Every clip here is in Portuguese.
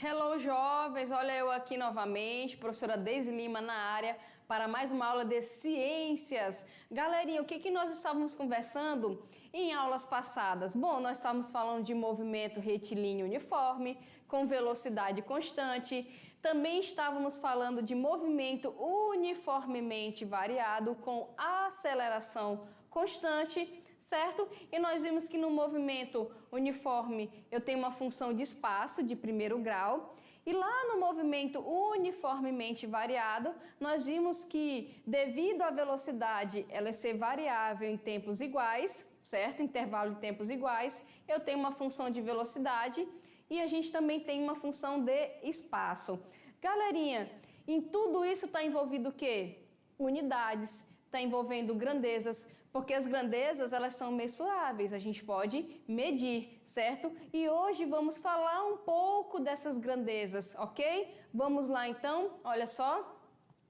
Hello, jovens! Olha eu aqui novamente, professora Deise Lima na área, para mais uma aula de ciências. Galerinha, o que nós estávamos conversando em aulas passadas? Bom, nós estávamos falando de movimento retilíneo uniforme, com velocidade constante. Também estávamos falando de movimento uniformemente variado, com aceleração constante, certo? E nós vimos que no movimento uniforme eu tenho uma função de espaço de primeiro grau, e lá no movimento uniformemente variado, nós vimos que devido à velocidade ela ser variável em tempos iguais, certo? Intervalo de tempos iguais, eu tenho uma função de velocidade e a gente também tem uma função de espaço. Galerinha, em tudo isso está envolvido o quê? Unidades. Está envolvendo grandezas, porque as grandezas elas são mensuráveis, a gente pode medir, certo? E hoje vamos falar um pouco dessas grandezas, ok? Vamos lá então, olha só.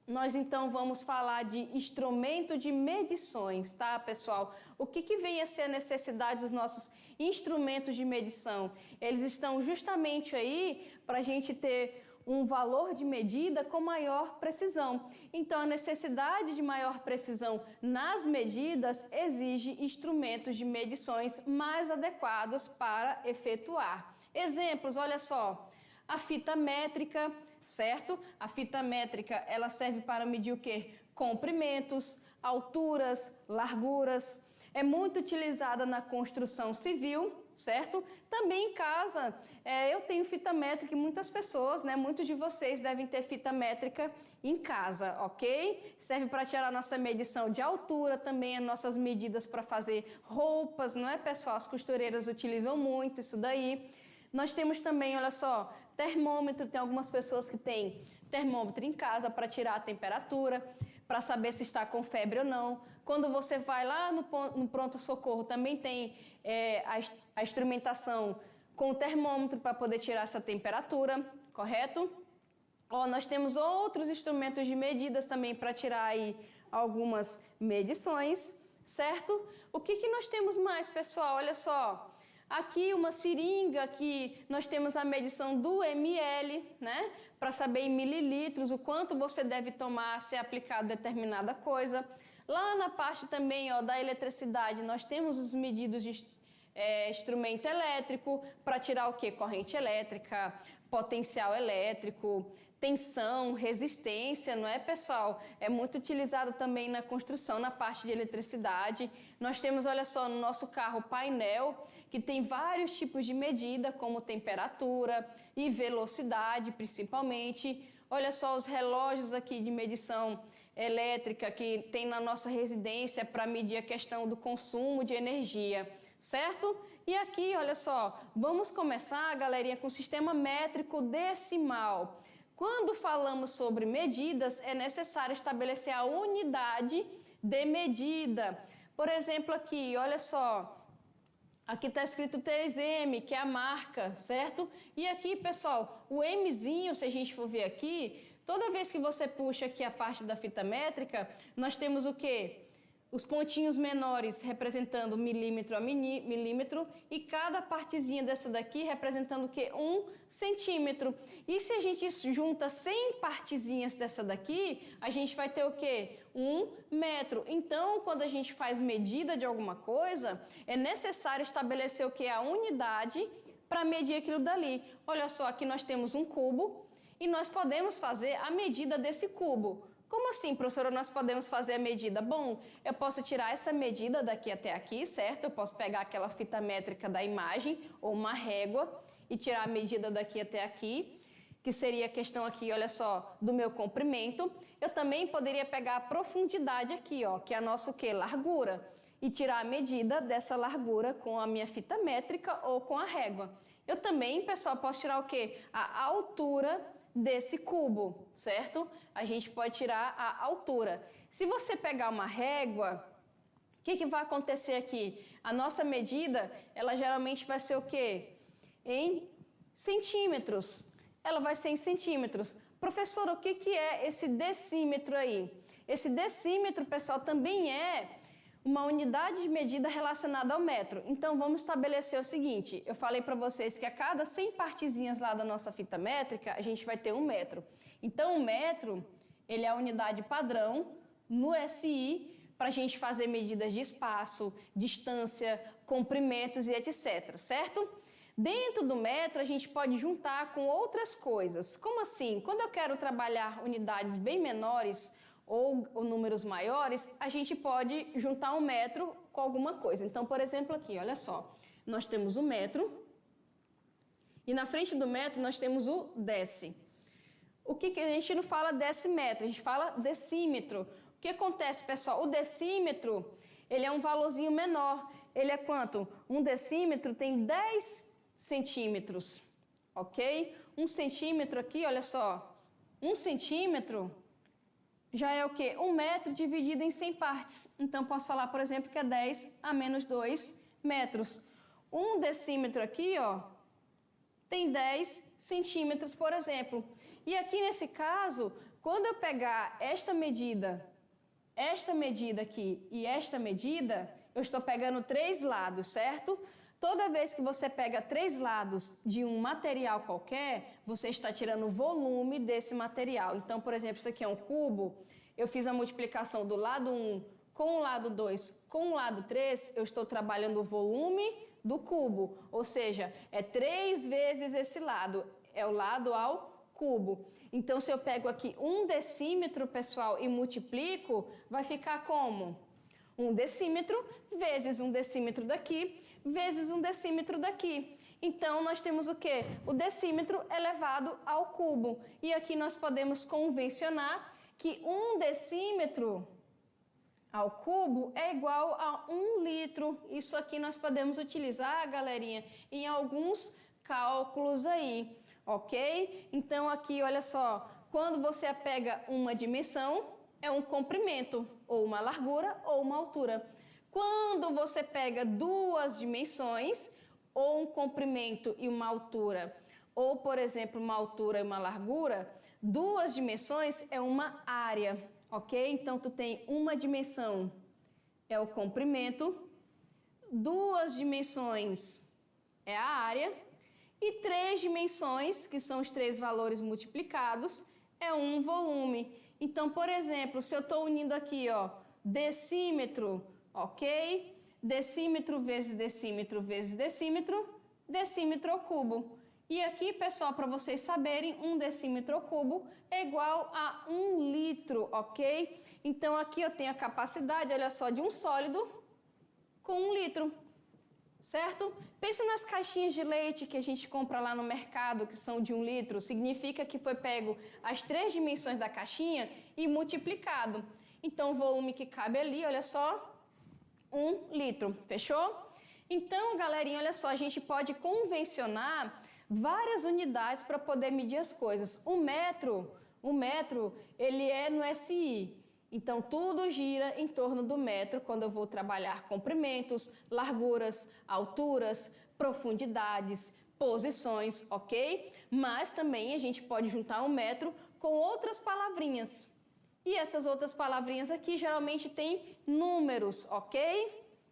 Nós então vamos falar de instrumento de medições, tá, pessoal? O que vem a ser a necessidade dos nossos instrumentos de medição? Eles estão justamente aí para a gente ter um valor de medida com maior precisão. Então, a necessidade de maior precisão nas medidas exige instrumentos de medições mais adequados para efetuar. Exemplos, olha só, a fita métrica, certo? A fita métrica, ela serve para medir o quê? Comprimentos, alturas, larguras. É muito utilizada na construção civil, certo? Também em casa, eu tenho fita métrica e muitas pessoas, né? Muitos de vocês devem ter fita métrica em casa, ok? Serve para tirar nossa medição de altura, também as nossas medidas para fazer roupas, não é, pessoal? As costureiras utilizam muito isso daí. Nós temos também, olha só, termômetro. Tem algumas pessoas que têm termômetro em casa para tirar a temperatura, para saber se está com febre ou não. Quando você vai lá no pronto-socorro, também tem a instrumentação com o termômetro para poder tirar essa temperatura, correto? Nós temos outros instrumentos de medidas também para tirar aí algumas medições, certo? O que nós temos mais, pessoal? Olha só. Aqui uma seringa que nós temos a medição do ml, né? Para saber em mililitros o quanto você deve tomar se aplicar determinada coisa. Lá na parte também da eletricidade, nós temos os medidos de instrumento elétrico para tirar o que? Corrente elétrica, potencial elétrico, tensão, resistência, não é, pessoal? É muito utilizado também na construção, na parte de eletricidade. Nós temos, olha só, no nosso carro painel, que tem vários tipos de medida, como temperatura e velocidade, principalmente. Olha só os relógios aqui de medição elétrica que tem na nossa residência para medir a questão do consumo de energia, certo? E aqui, olha só, vamos começar, galerinha, com o sistema métrico decimal. Quando falamos sobre medidas, é necessário estabelecer a unidade de medida. Por exemplo, aqui, olha só, aqui está escrito 3M, que é a marca, certo? E aqui, pessoal, o Mzinho, se a gente for ver aqui, toda vez que você puxa aqui a parte da fita métrica, nós temos o quê? Os pontinhos menores representando milímetro a milímetro e cada partezinha dessa daqui representando o quê? 1 centímetro. E se a gente junta 100 partezinhas dessa daqui, a gente vai ter o quê? 1 metro. Então, quando a gente faz medida de alguma coisa, é necessário estabelecer o quê? A unidade para medir aquilo dali. Olha só, aqui nós temos um cubo e nós podemos fazer a medida desse cubo. Como assim, professora, nós podemos fazer a medida? Bom, eu posso tirar essa medida daqui até aqui, certo? Eu posso pegar aquela fita métrica da imagem ou uma régua e tirar a medida daqui até aqui, que seria a questão aqui, olha só, do meu comprimento. Eu também poderia pegar a profundidade aqui, que é a nossa o quê? Largura, e tirar a medida dessa largura com a minha fita métrica ou com a régua. Eu também, pessoal, posso tirar o quê? A altura desse cubo, certo? A gente pode tirar a altura. Se você pegar uma régua, o que vai acontecer aqui? A nossa medida, ela geralmente vai ser o quê? Em centímetros. Ela vai ser em centímetros. Professora, o que é esse decímetro aí? Esse decímetro, pessoal, também é uma unidade de medida relacionada ao metro. Então, vamos estabelecer o seguinte, eu falei para vocês que a cada 100 partezinhas lá da nossa fita métrica, a gente vai ter 1 metro. Então, o metro, ele é a unidade padrão no SI para a gente fazer medidas de espaço, distância, comprimentos e etc, certo? Dentro do metro, a gente pode juntar com outras coisas. Como assim? Quando eu quero trabalhar unidades bem menores ou números maiores, a gente pode juntar um metro com alguma coisa. Então, por exemplo, aqui, olha só, nós temos o metro e na frente do metro nós temos o deci. O que a gente não fala decímetro, a gente fala decímetro. O que acontece, pessoal? O decímetro, ele é um valorzinho menor. Ele é quanto? Um decímetro tem 10 centímetros, ok? 1 centímetro aqui, olha só, 1 centímetro já é o quê? 1 metro dividido em 100 partes. Então, posso falar, por exemplo, que é 10 a menos 2 metros. 1 decímetro aqui, ó, tem 10 centímetros, por exemplo. E aqui nesse caso, quando eu pegar esta medida aqui e esta medida, eu estou pegando 3 lados, certo? Toda vez que você pega 3 lados de um material qualquer, você está tirando o volume desse material. Então, por exemplo, isso aqui é um cubo, eu fiz a multiplicação do lado 1 com o lado 2 com o lado 3, eu estou trabalhando o volume do cubo, ou seja, é 3 vezes esse lado, é o lado ao cubo. Então, se eu pego aqui 1 decímetro, pessoal, e multiplico, vai ficar como? 1 decímetro vezes 1 decímetro daqui, vezes 1 decímetro daqui. Então, nós temos o quê? O decímetro elevado ao cubo. E aqui nós podemos convencionar que 1 decímetro ao cubo é igual a 1 litro. Isso aqui nós podemos utilizar, galerinha, em alguns cálculos aí, ok? Então, aqui, olha só, quando você pega uma dimensão, é um comprimento, ou uma largura, ou uma altura. Quando você pega 2 dimensões, ou um comprimento e uma altura, ou, por exemplo, uma altura e uma largura, 2 dimensões é uma área, ok? Então, tu tem uma dimensão, é o comprimento, 2 dimensões é a área, e 3 dimensões, que são os 3 valores multiplicados, é um volume. Então, por exemplo, se eu estou unindo aqui, ó, decímetro, ok? Decímetro vezes decímetro vezes decímetro, decímetro ao cubo. E aqui, pessoal, para vocês saberem, 1 decímetro ao cubo é igual a 1 litro, ok? Então, aqui eu tenho a capacidade, olha só, de um sólido com 1 litro, certo? Pense nas caixinhas de leite que a gente compra lá no mercado, que são de 1 litro. Significa que foi pego as 3 dimensões da caixinha e multiplicado. Então, o volume que cabe ali, olha só, 1 litro, fechou? Então, galerinha, olha só, a gente pode convencionar várias unidades para poder medir as coisas. O metro, ele é no SI. Então, tudo gira em torno do metro quando eu vou trabalhar comprimentos, larguras, alturas, profundidades, posições, ok? Mas também a gente pode juntar um metro com outras palavrinhas. E essas outras palavrinhas aqui geralmente têm números, ok?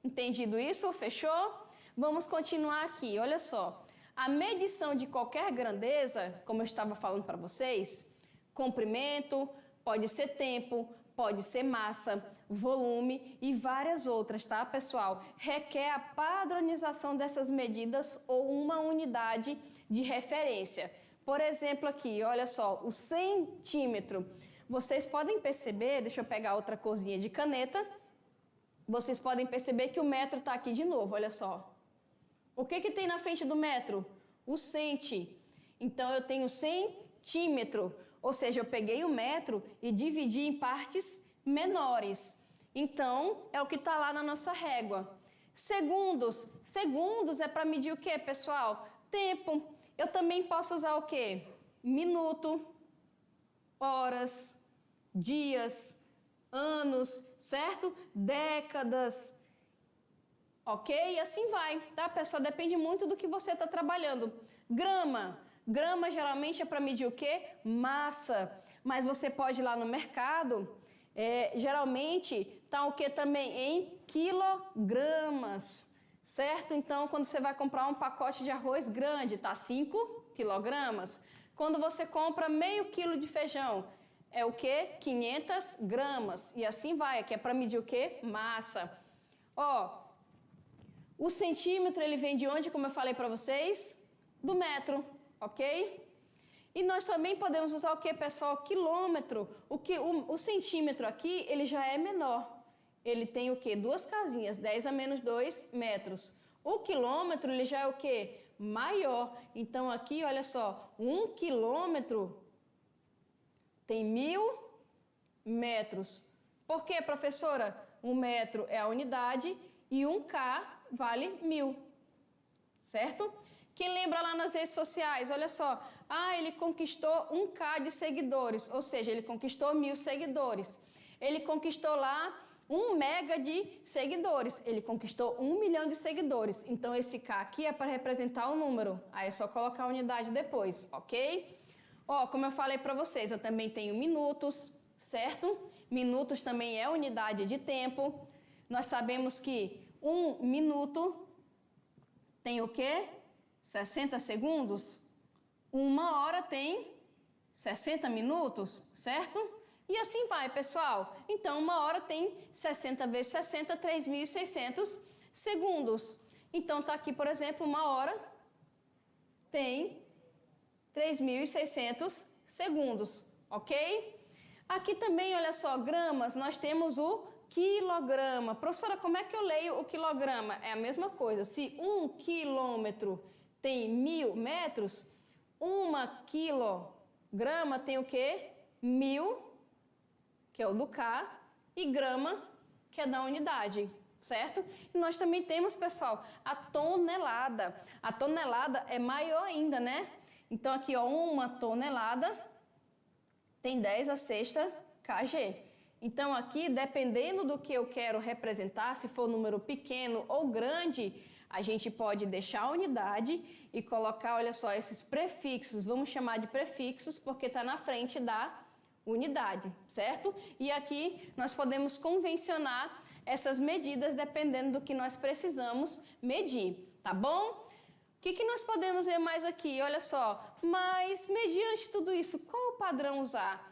Entendido isso? Fechou? Vamos continuar aqui, olha só. A medição de qualquer grandeza, como eu estava falando para vocês, comprimento, pode ser tempo, pode ser massa, volume e várias outras, tá, pessoal? Requer a padronização dessas medidas ou uma unidade de referência. Por exemplo, aqui, olha só, o centímetro. Vocês podem perceber, deixa eu pegar outra corzinha de caneta, vocês podem perceber que o metro está aqui de novo, olha só. O que tem na frente do metro? O centi. Então, eu tenho centímetro, ou seja, eu peguei o metro e dividi em partes menores. Então, é o que está lá na nossa régua. Segundos. Segundos é para medir o quê, pessoal? Tempo. Eu também posso usar o quê? Minuto, horas, dias, anos, certo? Décadas, ok? E assim vai, tá, pessoal? Depende muito do que você está trabalhando. Grama. Grama geralmente é para medir o quê? Massa. Mas você pode ir lá no mercado, geralmente Tá o que também? Em quilogramas, certo? Então, quando você vai comprar um pacote de arroz grande, tá 5 quilogramas. Quando você compra meio quilo de feijão, é o que? 500 gramas. E assim vai, que é para medir o que? Massa. Ó, o centímetro, ele vem de onde, como eu falei para vocês? Do metro, ok? E nós também podemos usar o que, pessoal? Quilômetro. O centímetro aqui, ele já é menor. Ele tem o que? 2 casinhas, 10 a menos 2 metros. O quilômetro, ele já é o que? Maior. Então, aqui, olha só, 1 quilômetro tem 1000 metros. Por quê, professora? 1 metro é a unidade e 1K vale 1000, certo? Quem lembra lá nas redes sociais, olha só, ele conquistou 1K de seguidores, ou seja, ele conquistou 1000 seguidores. Ele conquistou lá 1 mega de seguidores, ele conquistou 1 milhão de seguidores. Então, esse K aqui é para representar o número, aí é só colocar a unidade depois, ok? Ó, como eu falei para vocês, eu também tenho minutos, certo? Minutos também é unidade de tempo. Nós sabemos que 1 minuto tem o quê? 60 segundos. 1 hora tem 60 minutos, certo? E assim vai, pessoal. Então, 1 hora tem 60 vezes 60, 3.600 segundos. Então, tá aqui, por exemplo, 1 hora tem 3.600 segundos, ok? Aqui também, olha só, gramas, nós temos o quilograma. Professora, como é que eu leio o quilograma? É a mesma coisa. Se 1 quilômetro tem 1000 metros, 1 quilograma tem o quê? 1000, que é o do K, e grama, que é da unidade, certo? E nós também temos, pessoal, a tonelada. A tonelada é maior ainda, né? Então, aqui, ó, 1 tonelada tem 10 a sexta kg. Então, aqui, dependendo do que eu quero representar, se for um número pequeno ou grande, a gente pode deixar a unidade e colocar, olha só, esses prefixos, vamos chamar de prefixos, porque está na frente da unidade, certo? E aqui nós podemos convencionar essas medidas dependendo do que nós precisamos medir, tá bom? O que nós podemos ver mais aqui? Olha só, mas mediante tudo isso, qual o padrão usar?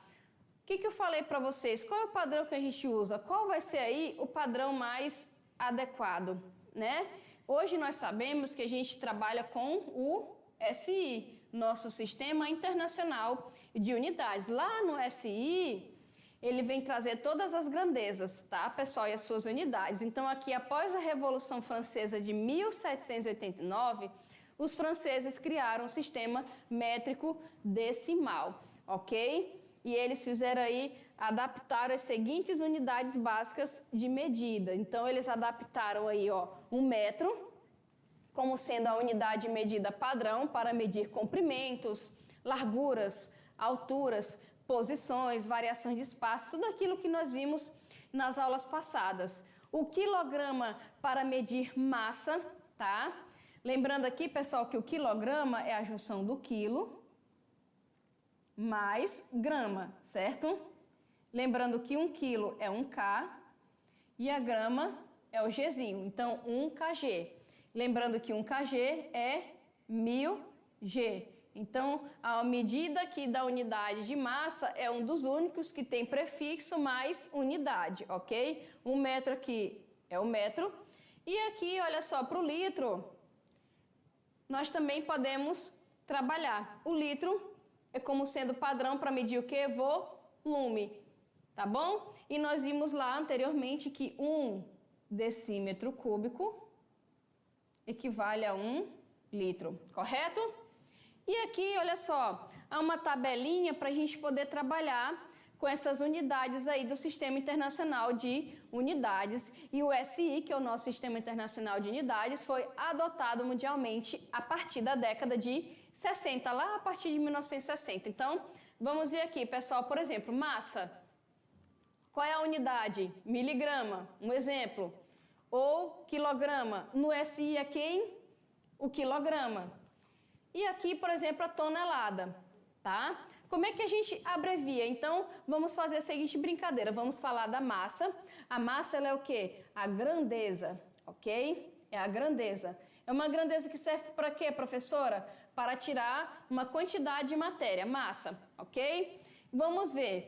O que eu falei para vocês? Qual é o padrão que a gente usa? Qual vai ser aí o padrão mais adequado, né? Hoje nós sabemos que a gente trabalha com o SI, nosso Sistema Internacional de Unidades. Lá no SI, ele vem trazer todas as grandezas, tá, pessoal, e as suas unidades. Então, aqui, após a Revolução Francesa de 1789, os franceses criaram o sistema métrico decimal, ok? E eles fizeram aí, adaptaram as seguintes unidades básicas de medida. Então, eles adaptaram aí, ó, 1 metro, como sendo a unidade de medida padrão para medir comprimentos, larguras, alturas, posições, variações de espaço, tudo aquilo que nós vimos nas aulas passadas. O quilograma para medir massa, tá? Lembrando aqui, pessoal, que o quilograma é a junção do quilo mais grama, certo? Lembrando que 1 quilo é 1K e a grama é o Gzinho, então 1 kg. Lembrando que 1 kg é 1000 G. Então, a medida aqui da unidade de massa é um dos únicos que tem prefixo mais unidade, ok? 1 metro aqui é o metro. E aqui, olha só, para o litro, nós também podemos trabalhar. O litro é como sendo padrão para medir o que? Volume, tá bom? E nós vimos lá anteriormente que 1 decímetro cúbico equivale a 1 litro, correto? E aqui, olha só, há uma tabelinha para a gente poder trabalhar com essas unidades aí do Sistema Internacional de Unidades. E o SI, que é o nosso Sistema Internacional de Unidades, foi adotado mundialmente a partir da década de 60, lá a partir de 1960. Então, vamos ver aqui, pessoal, por exemplo, massa. Qual é a unidade? Miligrama, um exemplo. Ou quilograma. No SI é quem? O quilograma. E aqui, por exemplo, a tonelada, tá? Como é que a gente abrevia? Então, vamos fazer a seguinte brincadeira. Vamos falar da massa. A massa, ela é o quê? A grandeza, ok? É a grandeza. É uma grandeza que serve para quê, professora? Para tirar uma quantidade de matéria, massa, ok? Vamos ver.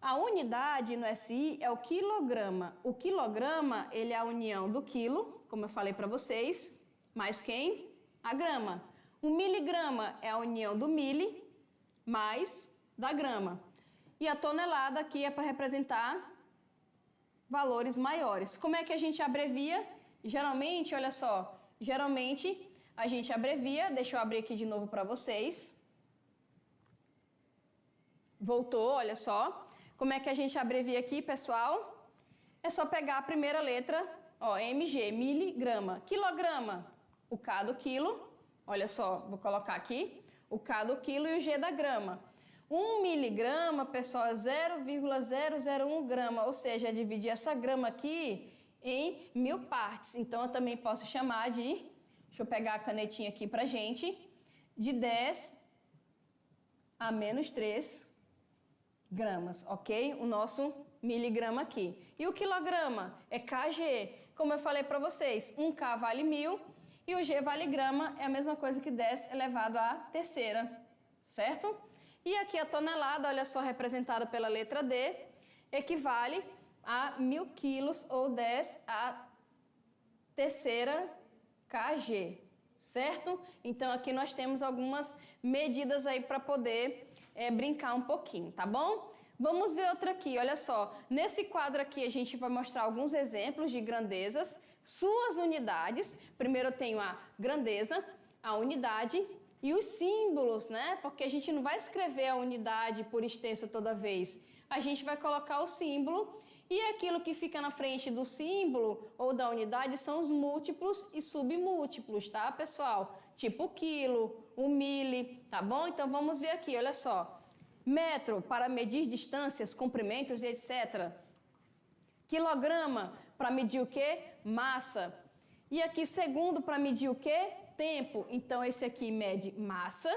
A unidade no SI é o quilograma. O quilograma, ele é a união do quilo, como eu falei para vocês, mais quem? A grama. O miligrama é a união do mili mais da grama. E a tonelada aqui é para representar valores maiores. Como é que a gente abrevia? Geralmente, olha só, geralmente a gente abrevia, deixa eu abrir aqui de novo para vocês. Voltou, olha só. Como é que a gente abrevia aqui, pessoal? É só pegar a primeira letra, ó, mg, miligrama. Quilograma, o K do quilo, olha só, vou colocar aqui, o K do quilo e o G da grama. 1 miligrama, pessoal, é 0,001 grama, ou seja, é dividir essa grama aqui em 1000 partes. Então, eu também posso chamar de, deixa eu pegar a canetinha aqui pra gente, de 10 a menos 3 gramas, ok? O nosso miligrama aqui. E o quilograma é kg. Como eu falei para vocês, 1K vale 1000 e o G vale grama, é a mesma coisa que 10 elevado à terceira, certo? E aqui a tonelada, olha só, representada pela letra D, equivale a 1000 quilos ou 10 à terceira kg, certo? Então aqui nós temos algumas medidas aí para poder brincar um pouquinho, tá bom? Vamos ver outra aqui, olha só. Nesse quadro aqui a gente vai mostrar alguns exemplos de grandezas, suas unidades. Primeiro eu tenho a grandeza, a unidade e os símbolos, né? Porque a gente não vai escrever a unidade por extenso toda vez. A gente vai colocar o símbolo e aquilo que fica na frente do símbolo ou da unidade são os múltiplos e submúltiplos, tá, pessoal? Tipo o quilo, o mili, tá bom? Então vamos ver aqui, olha só. Metro para medir distâncias, comprimentos e etc. Quilograma para medir o quê? Massa. E aqui segundo para medir o quê? Tempo. Então esse aqui mede massa.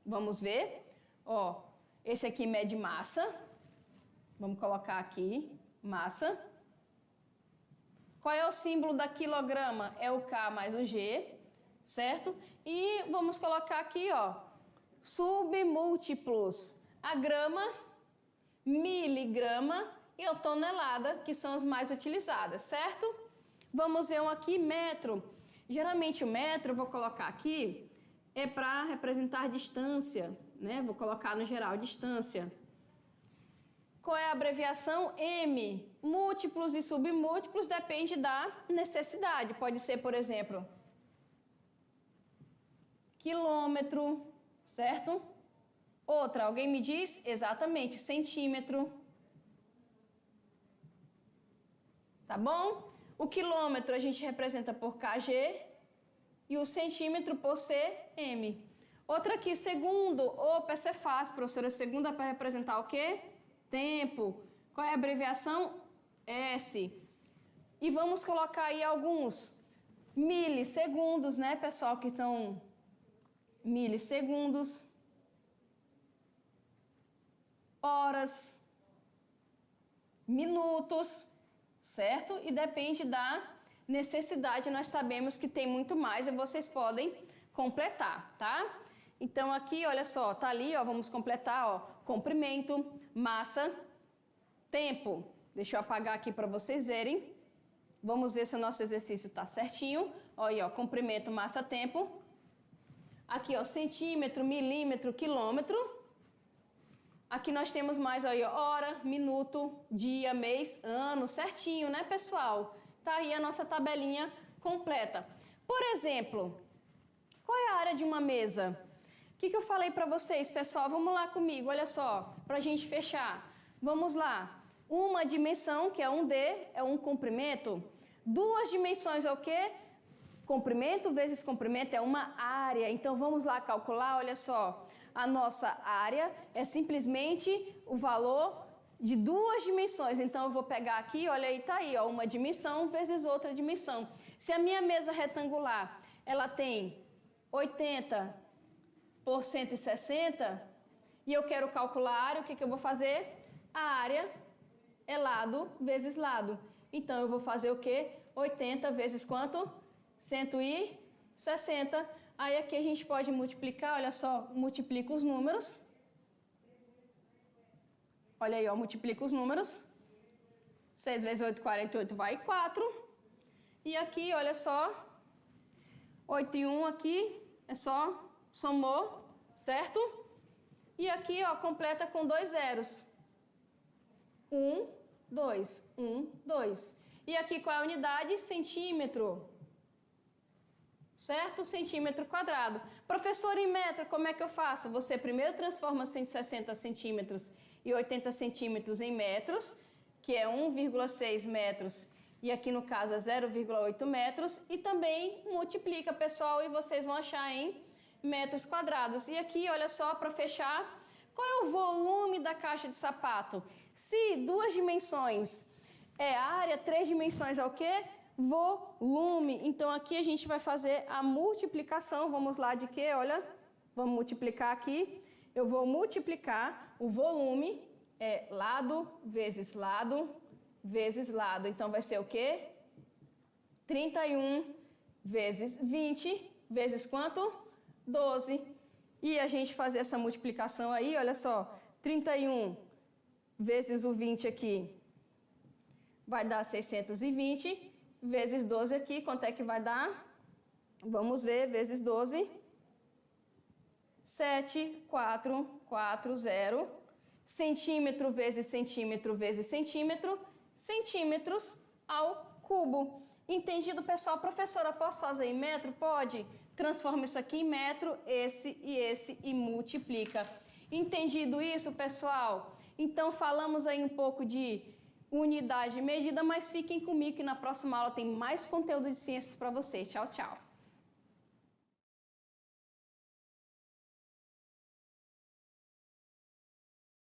Vamos ver. Ó, esse aqui mede massa. Vamos colocar aqui, massa. Qual é o símbolo da quilograma? É o K mais o G, certo? E vamos colocar aqui, ó, submúltiplos. A grama, miligrama e a tonelada, que são as mais utilizadas, certo? Vamos ver um aqui, metro. Geralmente o metro, eu vou colocar aqui, é para representar distância, né? Vou colocar no geral, distância. Qual é a abreviação? M. Múltiplos e submúltiplos depende da necessidade. Pode ser, por exemplo, quilômetro, certo? Outra, alguém me diz? Exatamente, centímetro. Tá bom? O quilômetro a gente representa por kg e o centímetro por cm. Outra aqui, segundo. Opa, essa é fácil, professora. Segunda para representar o quê? Tempo. Qual é a abreviação? S. E vamos colocar aí alguns milissegundos, né, pessoal, que estão milissegundos. Horas, minutos, certo? E depende da necessidade, nós sabemos que tem muito mais e vocês podem completar, tá? Então aqui, olha só, tá ali, ó, vamos completar, ó, comprimento, massa, tempo. Deixa eu apagar aqui para vocês verem. Vamos ver se o nosso exercício tá certinho. Ó, aí, ó, comprimento, massa, tempo. Aqui, ó, centímetro, milímetro, quilômetro. Aqui nós temos mais aí, ó, hora, minuto, dia, mês, ano, certinho, né, pessoal? Tá aí a nossa tabelinha completa. Por exemplo, qual é a área de uma mesa? O que eu falei para vocês, pessoal? Vamos lá comigo, olha só, para a gente fechar. Vamos lá. Uma dimensão, que é 1D, é um comprimento. Duas dimensões é o quê? Comprimento vezes comprimento é uma área. Então, vamos lá calcular, olha só. A nossa área é simplesmente o valor de duas dimensões. Então, eu vou pegar aqui, olha aí, tá aí, ó, uma dimensão vezes outra dimensão. Se a minha mesa retangular, ela tem 80 por 160, e eu quero calcular a área, o que eu vou fazer? A área é lado vezes lado. Então, eu vou fazer o quê? 80 vezes quanto? 160. Aí aqui a gente pode multiplicar, olha só, multiplica os números. Olha aí, ó, multiplica os números. 6 vezes 8, 48, vai 4. E aqui, olha só, 8 e 1 aqui, é só somou, certo? E aqui, ó, completa com 2 zeros. 1, 2, 1, 2. E aqui qual é a unidade? Centímetro. Certo? Centímetro quadrado. Professor, em metro, como é que eu faço? Você primeiro transforma 160 centímetros e 80 centímetros em metros, que é 1,6 metros, e aqui no caso é 0,8 metros, e também multiplica, pessoal, e vocês vão achar em metros quadrados. E aqui, olha só, para fechar, qual é o volume da caixa de sapato? Se 2 dimensões é área, 3 dimensões é o quê? Volume. Então, aqui a gente vai fazer a multiplicação. Vamos lá de quê? Olha, vamos multiplicar aqui. Eu vou multiplicar o volume, lado vezes lado vezes lado. Então, vai ser o quê? 31 vezes 20 vezes quanto? 12. E a gente fazer essa multiplicação aí, olha só. 31 vezes o 20 aqui vai dar 620, vezes 12 aqui, quanto é que vai dar? Vamos ver, vezes 12. 7, 4, 4, 0. Centímetro vezes centímetro vezes centímetro, centímetros ao cubo. Entendido, pessoal? Professora, posso fazer em metro? Pode. Transforma isso aqui em metro, esse e multiplica. Entendido isso, pessoal? Então, falamos aí um pouco de unidade e medida, mas fiquem comigo que na próxima aula tem mais conteúdo de ciências para vocês. Tchau, tchau!